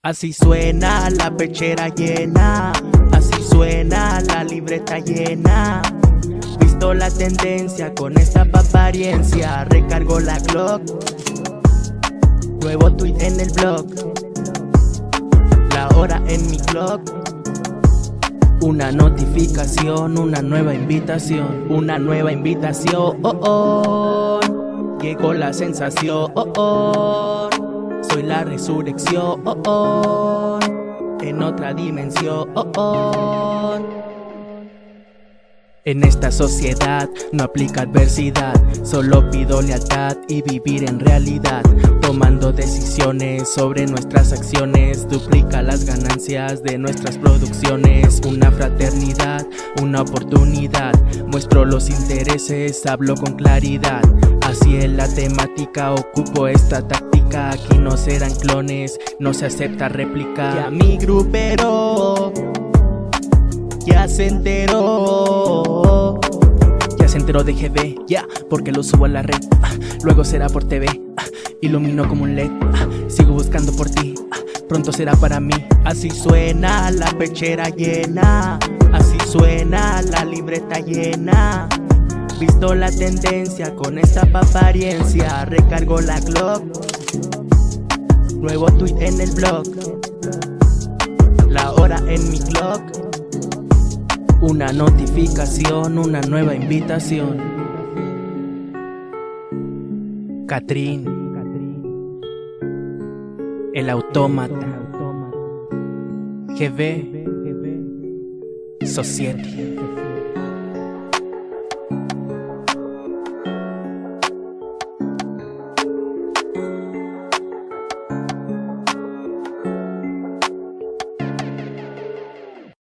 Así suena la pechera llena, así suena la libreta llena. Visto la tendencia con esta apariencia, recargo la Glock. Nuevo tweet en el blog, la hora en mi clock. Una notificación, una nueva invitación, una nueva invitación. Llegó la sensación, soy la resurrección, en otra dimensión. En esta sociedad no aplica adversidad, solo pido lealtad y vivir en realidad. Tomando decisiones sobre nuestras acciones, duplica las ganancias de nuestras producciones. Una fraternidad, una oportunidad, muestro los intereses, hablo con claridad. Así es la temática, ocupo esta táctica. Aquí no serán clones, no se acepta réplica. Ya mi grupero ya se enteró. Ya se enteró de GB, ya, porque lo subo a la red. Luego será por TV, ilumino como un LED. Sigo buscando por ti, pronto será para mí. Así suena la pechera llena, así suena la libreta llena. Visto la tendencia con esta apariencia, recargo la Glock. Nuevo tweet en el blog, la hora en mi clock. Una notificación, una nueva invitación. Catrín, el autómata, GB, Society.